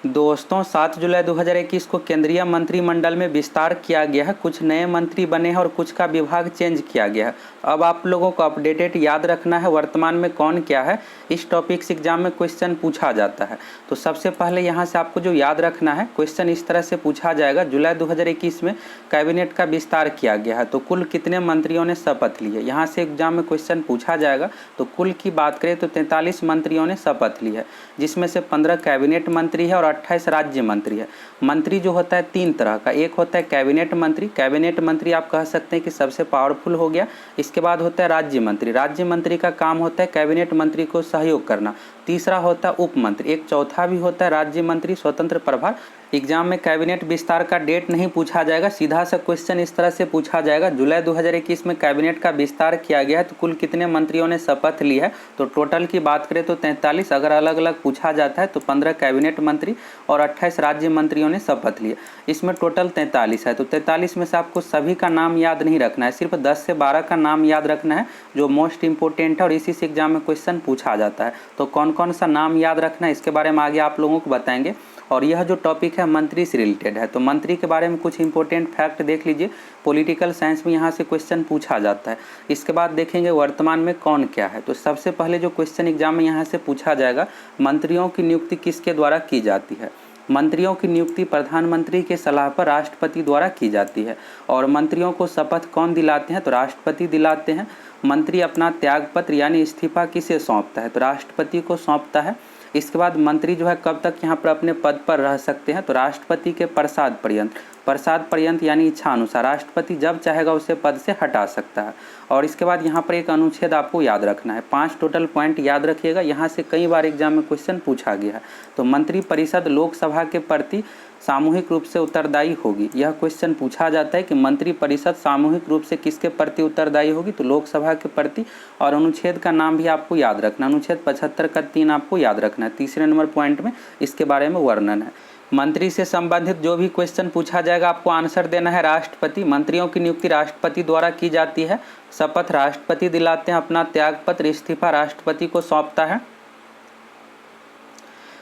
दोस्तों 7 जुलाई 2021 को केंद्रीय मंत्रिमंडल में विस्तार किया गया है। कुछ नए मंत्री बने हैं और कुछ का विभाग चेंज किया गया है। अब आप लोगों को अपडेटेड याद रखना है वर्तमान में कौन क्या है। इस टॉपिक से एग्जाम में क्वेश्चन पूछा जाता है। तो सबसे पहले यहाँ से आपको जो याद रखना है, क्वेश्चन इस तरह से पूछा जाएगा। जुलाई 2021 में कैबिनेट का विस्तार किया गया है, तो कुल कितने मंत्रियों ने शपथ ली है। यहाँ से एग्जाम में क्वेश्चन पूछा जाएगा। तो कुल की बात करें तो 43 मंत्रियों ने शपथ ली है, जिसमें से 15 कैबिनेट मंत्री है और 28 राज्य मंत्री है। मंत्री जो होता है 3 तरह का, एक होता है कैबिनेट मंत्री। कैबिनेट मंत्री आप कह सकते हैं कि सबसे पावरफुल हो गया। इसके बाद होता है राज्य मंत्री। राज्य मंत्री का काम होता है कैबिनेट मंत्री को सहयोग करना। तीसरा होता है उप मंत्री। एक चौथा भी होता है राज्य मंत्री, स्वतंत्र प्रभार। एग्जाम में कैबिनेट विस्तार का डेट नहीं पूछा जाएगा, सीधा सा क्वेश्चन इस तरह से पूछा जाएगा। जुलाई 2021 में कैबिनेट का विस्तार किया गया है, तो कुल कितने मंत्रियों ने शपथ ली है। तो टोटल की बात करें तो 43। अगर अलग अलग पूछा जाता है तो 15 कैबिनेट मंत्री और 28 राज्य मंत्रियों ने शपथ ली है। इसमें टोटल 43 है। तो 43 में से आपको सभी का नाम याद नहीं रखना है, सिर्फ 10 से 12 का नाम याद रखना है जो मोस्ट इंपोर्टेंट है और इसी से एग्जाम में क्वेश्चन पूछा जाता है। तो कौन कौन सा नाम याद रखना है इसके बारे में आगे आप लोगों को बताएंगे। और यह जो टॉपिक है मंत्री से रिलेटेड है, तो मंत्री के बारे में कुछ इंपॉर्टेंट फैक्ट देख लीजिए। पॉलिटिकल साइंस में यहाँ से क्वेश्चन पूछा जाता है। इसके बाद देखेंगे वर्तमान में कौन क्या है। तो सबसे पहले जो क्वेश्चन एग्जाम में यहाँ से पूछा जाएगा, मंत्रियों की नियुक्ति किसके द्वारा की जाती है। मंत्रियों की नियुक्ति प्रधानमंत्री के सलाह पर राष्ट्रपति द्वारा की जाती है। और मंत्रियों को शपथ कौन दिलाते हैं, तो राष्ट्रपति दिलाते हैं। मंत्री अपना त्यागपत्र यानी इस्तीफा किसे सौंपता है, तो राष्ट्रपति को सौंपता है। इसके बाद मंत्री जो है कब तक यहाँ पर अपने पद पर रह सकते हैं, तो राष्ट्रपति के प्रसाद पर्यंत यानी इच्छा अनुसार राष्ट्रपति जब चाहेगा उसे पद से हटा सकता है। और इसके बाद यहाँ पर एक अनुच्छेद आपको याद रखना है। 5 टोटल पॉइंट याद रखिएगा, यहाँ से कई बार एग्जाम में क्वेश्चन पूछा गया है। तो मंत्री परिषद लोकसभा के प्रति सामूहिक रूप से उत्तरदायी होगी। यह क्वेश्चन पूछा जाता है कि मंत्री परिषद सामूहिक रूप से किसके प्रति उत्तरदायी होगी, तो लोकसभा के प्रति। और अनुच्छेद का नाम भी आपको याद रखना, अनुच्छेद 75 का 3 आपको याद रखना है। तीसरे नंबर पॉइंट में इसके बारे में वर्णन है। मंत्री से संबंधित जो भी क्वेश्चन पूछा जाएगा आपको आंसर देना है राष्ट्रपति। मंत्रियों की नियुक्ति राष्ट्रपति द्वारा की जाती है। शपथ राष्ट्रपति दिलाते हैं, अपना त्यागपत्र इस्तीफा राष्ट्रपति को सौंपता है।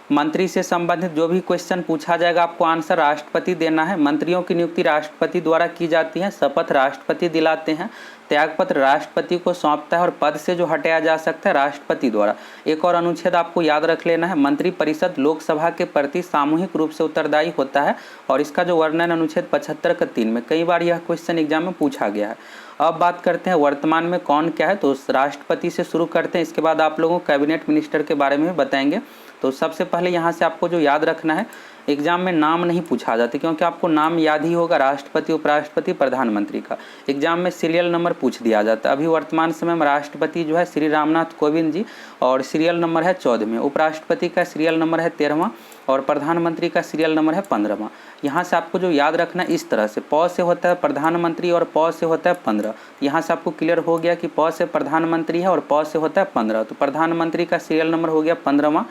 मंत्री से संबंधित जो भी क्वेश्चन पूछा जाएगा आपको आंसर राष्ट्रपति देना है। मंत्रियों की नियुक्ति राष्ट्रपति द्वारा की जाती है। शपथ राष्ट्रपति दिलाते हैं, त्यागपत्र राष्ट्रपति को सौंपता है और पद से जो हटाया जा सकता है राष्ट्रपति द्वारा। एक और अनुच्छेद आपको याद रख लेना है, मंत्री परिषद लोकसभा के प्रति सामूहिक रूप से उत्तरदायी होता है। और इसका जो वर्णन अनुच्छेद 75 का 3 में, कई बार यह क्वेश्चन एग्जाम में पूछा गया है। अब बात करते हैं वर्तमान में कौन क्या है। तो राष्ट्रपति से शुरू करते हैं, इसके बाद आप लोगों को कैबिनेट मिनिस्टर के बारे में भी बताएंगे। तो सबसे पहले यहाँ से आपको जो याद रखना है, एग्जाम में नाम नहीं पूछा जाता क्योंकि आपको नाम याद ही होगा राष्ट्रपति, उपराष्ट्रपति, प्रधानमंत्री का। एग्जाम में सीरियल नंबर पूछ दिया जाता है। अभी वर्तमान समय में राष्ट्रपति जो है श्री रामनाथ कोविंद जी और सीरियल नंबर है 14वें। उपराष्ट्रपति का सीरियल नंबर है 13वां और प्रधानमंत्री का सीरियल नंबर है 15वां। यहाँ से आपको जो याद रखना इस तरह से, प से होता है प्रधानमंत्री और प से होता है 15। यहाँ से आपको क्लियर हो गया कि प से प्रधानमंत्री है और प से होता है 15। तो प्रधानमंत्री का सीरियल नंबर हो गया 15वां।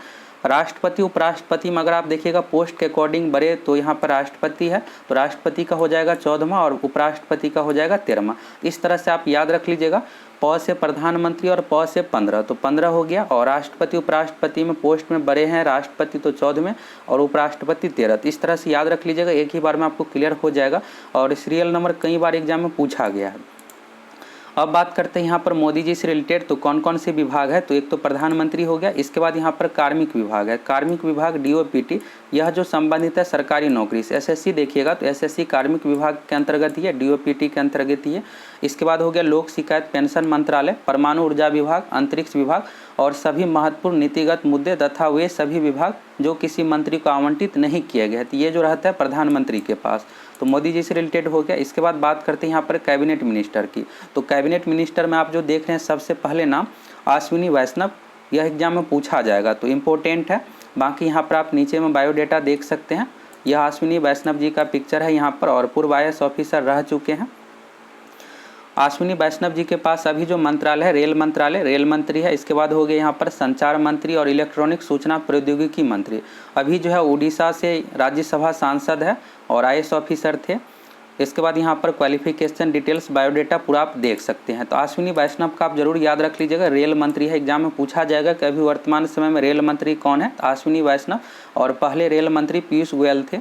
राष्ट्रपति उपराष्ट्रपति में अगर आप देखिएगा पोस्ट के अकॉर्डिंग बड़े, तो यहाँ पर राष्ट्रपति है तो राष्ट्रपति का हो जाएगा 14वां और उपराष्ट्रपति का हो जाएगा 13वां। इस तरह से आप याद रख लीजिएगा, प से प्रधानमंत्री और प से 15, तो 15 हो गया। और राष्ट्रपति उपराष्ट्रपति में पोस्ट में बड़े हैं, राष्ट्रपति तो 14वें और उपराष्ट्रपति 13। तो इस तरह से याद रख लीजिएगा, एक ही बार में आपको क्लियर हो जाएगा। और सीरियल नंबर कई बार एग्जाम में पूछा गया है। अब बात करते हैं यहाँ पर मोदी जी से रिलेटेड, तो कौन कौन से विभाग है। तो एक तो प्रधानमंत्री हो गया, इसके बाद यहाँ पर कार्मिक विभाग है। कार्मिक विभाग DOPT, यह जो संबंधित है सरकारी नौकरी से। SSC देखिएगा तो SSC कार्मिक विभाग के अंतर्गत ही है, DOPT के अंतर्गत ही है। इसके बाद हो गया लोक शिकायत पेंशन मंत्रालय, परमाणु ऊर्जा विभाग, अंतरिक्ष विभाग और सभी महत्वपूर्ण नीतिगत मुद्दे तथा वे सभी विभाग जो किसी मंत्री को आवंटित नहीं किए गए। तो ये जो रहता है प्रधानमंत्री के पास, तो मोदी जी से रिलेटेड हो गया। इसके बाद बात करते हैं यहाँ पर कैबिनेट मिनिस्टर की। तो कैबिनेट मिनिस्टर में आप जो देख रहे हैं सबसे पहले नाम अश्विनी वैष्णव, यह एग्जाम में पूछा जाएगा तो इम्पोर्टेंट है। बाकी यहाँ पर आप नीचे में बायोडेटा देख सकते हैं, यह अश्विनी वैष्णव जी का पिक्चर है यहाँ पर और पूर्व IAS ऑफिसर रह चुके हैं। अश्विनी वैष्णव जी के पास अभी जो मंत्रालय है रेल मंत्री है। इसके बाद हो गए यहाँ पर संचार मंत्री और इलेक्ट्रॉनिक सूचना प्रौद्योगिकी मंत्री। अभी जो है उड़ीसा से राज्यसभा सांसद है और IAS ऑफिसर थे। इसके बाद यहाँ पर क्वालिफिकेशन डिटेल्स बायोडेटा पूरा आप देख सकते हैं। तो अश्विनी वैष्णव का आप जरूर याद रख लीजिएगा, रेल मंत्री है। एग्जाम में पूछा जाएगा कि अभी वर्तमान समय में रेल मंत्री कौन है, तो अश्विनी वैष्णव, और पहले रेल मंत्री पीयूष गोयल थे।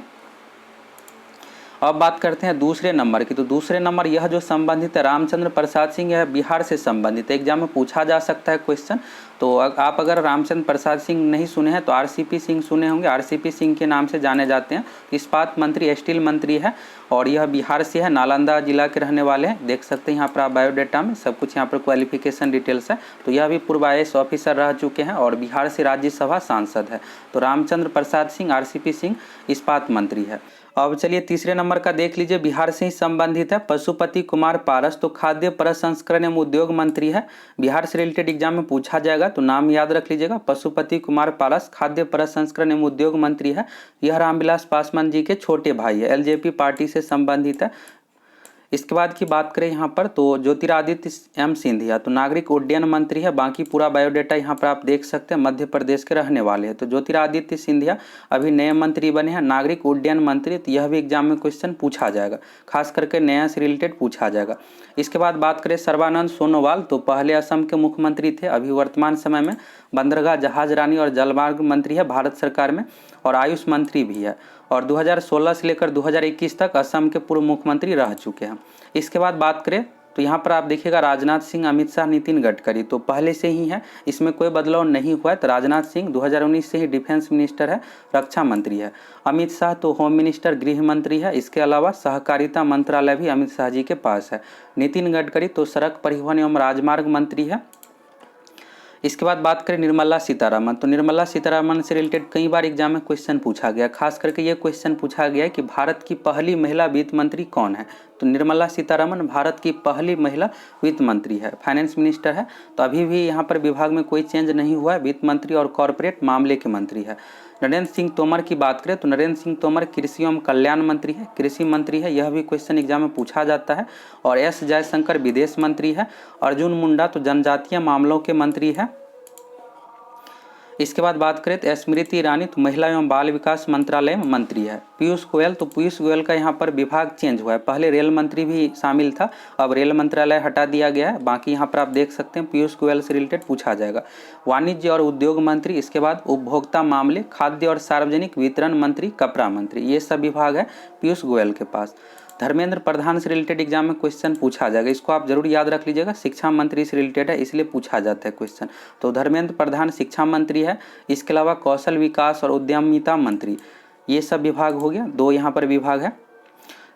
अब बात करते हैं दूसरे नंबर की। तो दूसरे नंबर यह जो संबंधित है रामचंद्र प्रसाद सिंह, यह बिहार से संबंधित है। एग्जाम में पूछा जा सकता है क्वेश्चन। तो आप अगर रामचंद्र प्रसाद सिंह नहीं सुने हैं तो आरसीपी सिंह सुने होंगे। आरसीपी सिंह के नाम से जाने जाते हैं। इस्पात मंत्री, स्टील मंत्री है और यह बिहार से है, नालंदा जिला के रहने वाले हैं। देख सकते हैं यहाँ पर आप बायोडेटा में सब कुछ यहाँ पर क्वालिफिकेशन डिटेल्स है। तो यह भी पूर्व IAS ऑफिसर रह चुके हैं और बिहार से राज्यसभा सांसद है। तो रामचंद्र प्रसाद सिंह, आरसीपी सिंह इस्पात मंत्री है। अब चलिए तीसरे नंबर का देख लीजिए, बिहार से ही संबंधित है, पशुपति कुमार पारस। तो खाद्य प्रसंस्करण एवं उद्योग मंत्री है, बिहार से रिलेटेड एग्जाम में पूछा जाएगा। तो नाम याद रख लीजिएगा, पशुपति कुमार पारस खाद्य प्रसंस्करण एवं उद्योग मंत्री है। यह रामविलास पासवान जी के छोटे भाई है, LJP पार्टी से संबंधित है। इसके बाद की बात करें यहाँ पर, तो ज्योतिरादित्य M सिंधिया तो नागरिक उड्डयन मंत्री है। बाकी पूरा बायोडेटा यहाँ पर आप देख सकते हैं, मध्य प्रदेश के रहने वाले हैं। तो ज्योतिरादित्य सिंधिया अभी नए मंत्री बने हैं, नागरिक उड्डयन मंत्री। तो यह भी एग्जाम में क्वेश्चन पूछा जाएगा, खास करके नया से रिलेटेड पूछा जाएगा। इसके बाद बात करें सर्बानंद सोनोवाल, तो पहले असम के मुख्यमंत्री थे, अभी वर्तमान समय में बंदरगाह, जहाज रानी और जलमार्ग मंत्री है भारत सरकार में, और आयुष मंत्री भी है। और 2016 से लेकर 2021 तक असम के पूर्व मुख्यमंत्री रह चुके हैं। इसके बाद बात करें तो यहाँ पर आप देखिएगा राजनाथ सिंह, अमित शाह, नितिन गडकरी तो पहले से ही है, इसमें कोई बदलाव नहीं हुआ है। तो राजनाथ सिंह 2019 से ही डिफेंस मिनिस्टर है, रक्षा मंत्री है। अमित शाह तो होम मिनिस्टर, गृह मंत्री है। इसके अलावा सहकारिता मंत्रालय भी अमित शाह जी के पास है। नितिन गडकरी तो सड़क परिवहन एवं राजमार्ग मंत्री है। इसके बाद बात करें निर्मला सीतारमण, तो निर्मला सीतारमण से रिलेटेड कई बार एग्जाम में क्वेश्चन पूछा गया, खास करके ये क्वेश्चन पूछा गया है कि भारत की पहली महिला वित्त मंत्री कौन है। तो निर्मला सीतारमण भारत की पहली महिला वित्त मंत्री है, फाइनेंस मिनिस्टर है। तो अभी भी यहाँ पर विभाग में कोई चेंज नहीं हुआ है, वित्त मंत्री और कॉरपोरेट मामले के मंत्री है। नरेंद्र सिंह तोमर की बात करें तो नरेंद्र सिंह तोमर कृषि एवं कल्याण मंत्री है, कृषि मंत्री है। यह भी क्वेश्चन एग्जाम में पूछा जाता है। और S जयशंकर विदेश मंत्री है। अर्जुन मुंडा तो जनजातीय मामलों के मंत्री है। इसके बाद बात करें तो स्मृति ईरानी तो महिला एवं बाल विकास मंत्रालय में मंत्री है। पीयूष गोयल तो पीयूष गोयल का यहाँ पर विभाग चेंज हुआ है, पहले रेल मंत्री भी शामिल था, अब रेल मंत्रालय हटा दिया गया है। बाकी यहाँ पर आप देख सकते हैं पीयूष गोयल से रिलेटेड पूछा जाएगा। वाणिज्य और उद्योग मंत्री, इसके बाद उपभोक्ता मामले, खाद्य और सार्वजनिक वितरण मंत्री, कपड़ा मंत्री, ये सब विभाग है पीयूष गोयल के पास। धर्मेंद्र प्रधान से रिलेटेड एग्जाम में क्वेश्चन पूछा जाएगा, इसको आप जरूर याद रख लीजिएगा, शिक्षा मंत्री से रिलेटेड है इसलिए पूछा जाता है क्वेश्चन। तो धर्मेंद्र प्रधान शिक्षा मंत्री है। इसके अलावा कौशल विकास और उद्यमिता मंत्री, ये सब विभाग हो गया, 2 यहाँ पर विभाग है।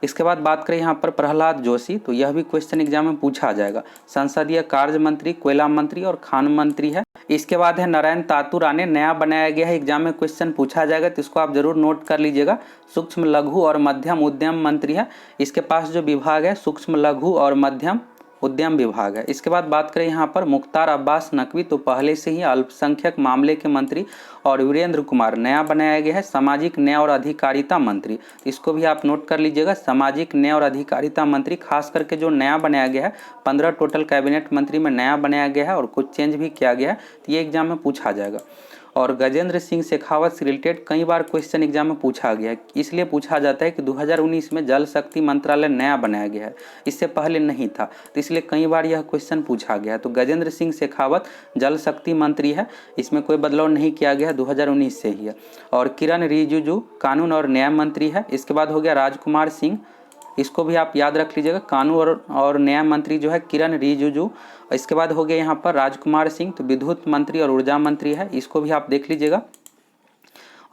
इसके बाद बात करें यहाँ पर प्रहलाद जोशी, तो यह भी क्वेश्चन एग्जाम में पूछा जाएगा, संसदीय कार्य मंत्री, कोयला मंत्री और खान मंत्री है। इसके बाद है नारायण तातुराने, नया बनाया गया है, एग्जाम में क्वेश्चन पूछा जाएगा तो इसको आप जरूर नोट कर लीजिएगा। सूक्ष्म लघु और मध्यम उद्यम मंत्री है, इसके पास जो विभाग है सूक्ष्म लघु और मध्यम उद्यम विभाग है। इसके बाद बात करें यहाँ पर मुख्तार अब्बास नकवी, तो पहले से ही अल्पसंख्यक मामले के मंत्री। और वीरेंद्र कुमार नया बनाया गया है, सामाजिक न्याय और अधिकारिता मंत्री, इसको भी आप नोट कर लीजिएगा, सामाजिक न्याय और अधिकारिता मंत्री। खास करके जो नया बनाया गया है, 15 टोटल कैबिनेट मंत्री में नया बनाया गया है और कुछ चेंज भी किया गया है, तो ये एग्जाम में पूछा जाएगा। और गजेंद्र सिंह शेखावत से रिलेटेड कई बार क्वेश्चन एग्जाम में पूछा गया है, इसलिए पूछा जाता है कि 2019 में जल शक्ति मंत्रालय नया बनाया गया है, इससे पहले नहीं था, तो इसलिए कई बार यह क्वेश्चन पूछा गया है। तो गजेंद्र सिंह शेखावत जल शक्ति मंत्री है, इसमें कोई बदलाव नहीं किया गया, 2019 से ही है। और किरण रिजिजू कानून और न्याय मंत्री है। इसके बाद हो गया राजकुमार सिंह, इसको भी आप याद रख लीजिएगा, कानून और न्याय मंत्री जो है किरण रिजिजू। इसके बाद हो गया यहाँ पर राजकुमार सिंह, तो विद्युत मंत्री और ऊर्जा मंत्री है, इसको भी आप देख लीजिएगा।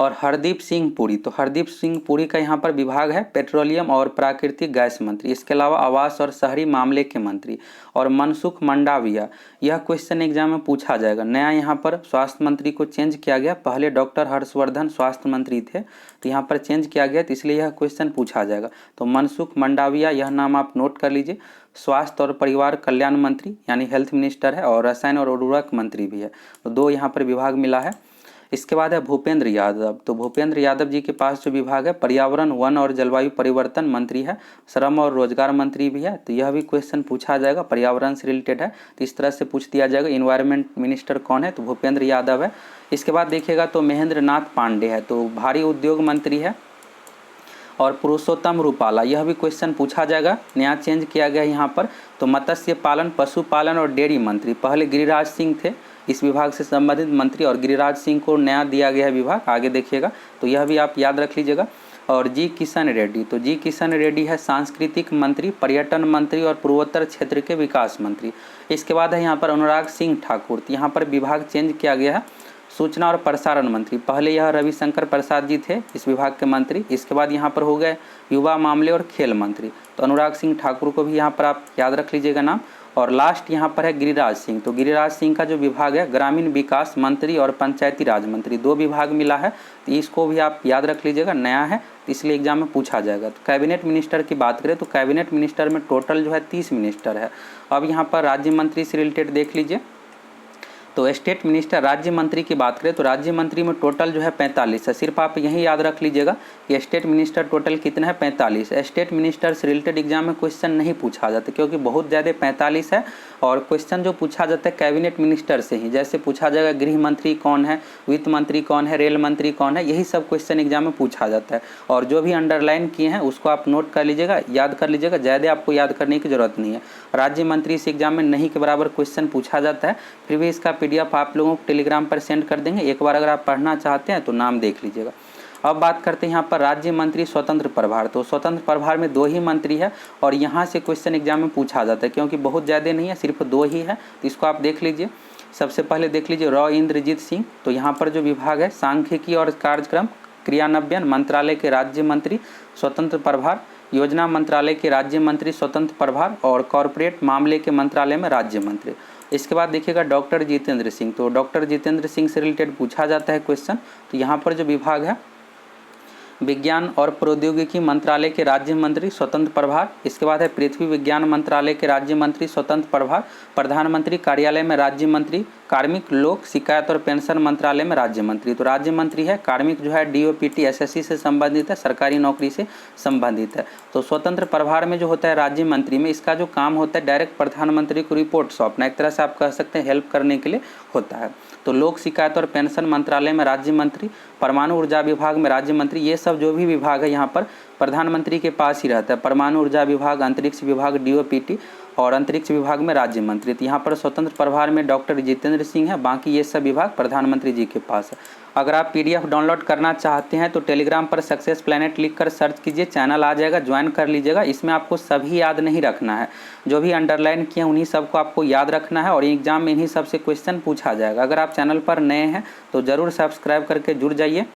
और हरदीप सिंह पुरी, तो हरदीप सिंह पुरी का यहाँ पर विभाग है पेट्रोलियम और प्राकृतिक गैस मंत्री। इसके अलावा आवास और शहरी मामले के मंत्री। और मनसुख मंडाविया, यह क्वेश्चन एग्जाम में पूछा जाएगा, नया यहाँ पर स्वास्थ्य मंत्री को चेंज किया गया, पहले डॉक्टर हर्षवर्धन स्वास्थ्य मंत्री थे, तो यहाँ पर चेंज किया गया, तो इसलिए यह क्वेश्चन पूछा जाएगा। तो मनसुख मंडाविया, यह नाम आप नोट कर लीजिए, स्वास्थ्य और परिवार कल्याण मंत्री यानी हेल्थ मिनिस्टर है, और रसायन और उर्वरक मंत्री भी है, तो 2 यहाँ पर विभाग मिला है। इसके बाद है भूपेंद्र यादव, तो भूपेंद्र यादव जी के पास जो विभाग है पर्यावरण, वन और जलवायु परिवर्तन मंत्री है, श्रम और रोजगार मंत्री भी है, तो यह भी क्वेश्चन पूछा जाएगा, पर्यावरण से रिलेटेड है, तो इस तरह से पूछ दिया जाएगा। इन्वायरमेंट मिनिस्टर कौन है, तो भूपेंद्र यादव है। इसके बाद देखिएगा तो महेंद्र नाथ पांडे है, तो भारी उद्योग मंत्री है। और पुरुषोत्तम रूपाला, यह भी क्वेश्चन पूछा जाएगा, नया चेंज किया गया है यहाँ पर। तो मत्स्य पालन, पशुपालन और डेयरी मंत्री, पहले गिरिराज सिंह थे इस विभाग से संबंधित मंत्री और गिरिराज सिंह को नया दिया गया है विभाग, आगे देखिएगा, तो यह भी आप याद रख लीजिएगा। और जी किशन रेड्डी, तो जी किशन रेड्डी है सांस्कृतिक मंत्री, पर्यटन मंत्री और पूर्वोत्तर क्षेत्र के विकास मंत्री। इसके बाद है यहाँ पर अनुराग सिंह ठाकुर, तो यहाँ पर विभाग चेंज किया गया है, सूचना और प्रसारण मंत्री, पहले यह रविशंकर प्रसाद जी थे इस विभाग के मंत्री। इसके बाद यहाँ पर हो गए युवा मामले और खेल मंत्री, तो अनुराग सिंह ठाकुर को भी यहाँ पर आप याद रख लीजिएगा नाम। और लास्ट यहाँ पर है गिरिराज सिंह, तो गिरिराज सिंह का जो विभाग है ग्रामीण विकास मंत्री और पंचायती राज मंत्री, 2 विभाग मिला है, तो इसको भी आप याद रख लीजिएगा, नया है इसलिए एग्जाम में पूछा जाएगा। तो कैबिनेट मिनिस्टर की बात करें तो कैबिनेट मिनिस्टर में टोटल जो है 30 मिनिस्टर है। अब यहाँ पर राज्य मंत्री से रिलेटेड देख लीजिए, तो स्टेट मिनिस्टर राज्य मंत्री की बात करें तो राज्य मंत्री में टोटल जो है 45 है। सिर्फ आप यही याद रख लीजिएगा कि स्टेट मिनिस्टर टोटल कितना है, 45। स्टेट मिनिस्टर से रिलेटेड एग्जाम में क्वेश्चन नहीं पूछा जाता क्योंकि बहुत ज़्यादा 45 है, और क्वेश्चन जो पूछा जाता है कैबिनेट मिनिस्टर से ही, जैसे पूछा जाएगा गृह मंत्री कौन है, वित्त मंत्री कौन है, रेल मंत्री कौन है, यही सब क्वेश्चन एग्जाम में पूछा जाता है। और जो भी अंडरलाइन किए हैं उसको आप नोट कर लीजिएगा, याद कर लीजिएगा, ज़्यादा आपको याद करने की जरूरत नहीं है। राज्य मंत्री से एग्जाम में नहीं के बराबर क्वेश्चन पूछा जाता है, फिर भी इसका PDF आप लोगों को टेलीग्राम पर सेंड कर देंगे, एक बार अगर आप पढ़ना चाहते हैं तो नाम देख लीजिएगा। अब बात करते हैं यहाँ पर राज्य मंत्री स्वतंत्र प्रभार, तो स्वतंत्र प्रभार में 2 ही मंत्री है और यहाँ से क्वेश्चन एग्जाम में पूछा जाता है क्योंकि बहुत ज़्यादा नहीं है, सिर्फ 2 ही है, तो इसको आप देख लीजिए। सबसे पहले देख लीजिए रॉ इंद्रजीत सिंह, तो यहाँ पर जो विभाग है सांख्यिकी और कार्यक्रम क्रियान्वयन मंत्रालय के राज्य मंत्री स्वतंत्र प्रभार, योजना मंत्रालय के राज्य मंत्री स्वतंत्र प्रभार और कॉरपोरेट मामले के मंत्रालय में राज्य मंत्री। इसके बाद देखिएगा डॉक्टर जितेंद्र सिंह, तो डॉक्टर जितेंद्र सिंह से रिलेटेड पूछा जाता है क्वेश्चन, तो यहाँ पर जो विभाग है विज्ञान और प्रौद्योगिकी मंत्रालय के राज्य मंत्री स्वतंत्र प्रभार। इसके बाद है पृथ्वी विज्ञान मंत्रालय के राज्य मंत्री स्वतंत्र प्रभार, प्रधानमंत्री कार्यालय में राज्य मंत्री, कार्मिक लोक शिकायत और पेंशन मंत्रालय में राज्य मंत्री। तो राज्य मंत्री है कार्मिक जो है DOPT SSC से संबंधित है, सरकारी नौकरी से संबंधित है। तो स्वतंत्र प्रभार में जो होता है राज्य मंत्री में, इसका जो काम होता है डायरेक्ट प्रधानमंत्री को रिपोर्ट सौंपना, एक तरह से आप कह सकते हैं हेल्प करने के लिए होता है। तो लोक शिकायत और पेंशन मंत्रालय में राज्य मंत्री, परमाणु ऊर्जा विभाग में राज्य मंत्री, ये सब जो भी विभाग है यहाँ पर प्रधानमंत्री के पास ही रहता है। परमाणु ऊर्जा विभाग, अंतरिक्ष विभाग DOPT और अंतरिक्ष विभाग में राज्य मंत्री। तो यहाँ पर स्वतंत्र प्रभार में डॉक्टर जितेंद्र सिंह है, बाकी ये सब विभाग प्रधानमंत्री जी के पास है। अगर आप PDF डाउनलोड करना चाहते हैं तो टेलीग्राम पर सक्सेस प्लैनेट लिख कर सर्च कीजिए, चैनल आ जाएगा, ज्वाइन कर लीजिएगा। इसमें आपको सभी याद नहीं रखना है, जो भी अंडरलाइन किए उन्हीं सबको आपको याद रखना है और एग्जाम में इन्हीं सब से क्वेश्चन पूछा जाएगा। अगर आप चैनल पर नए हैं तो ज़रूर सब्सक्राइब करके जुड़ जाइए।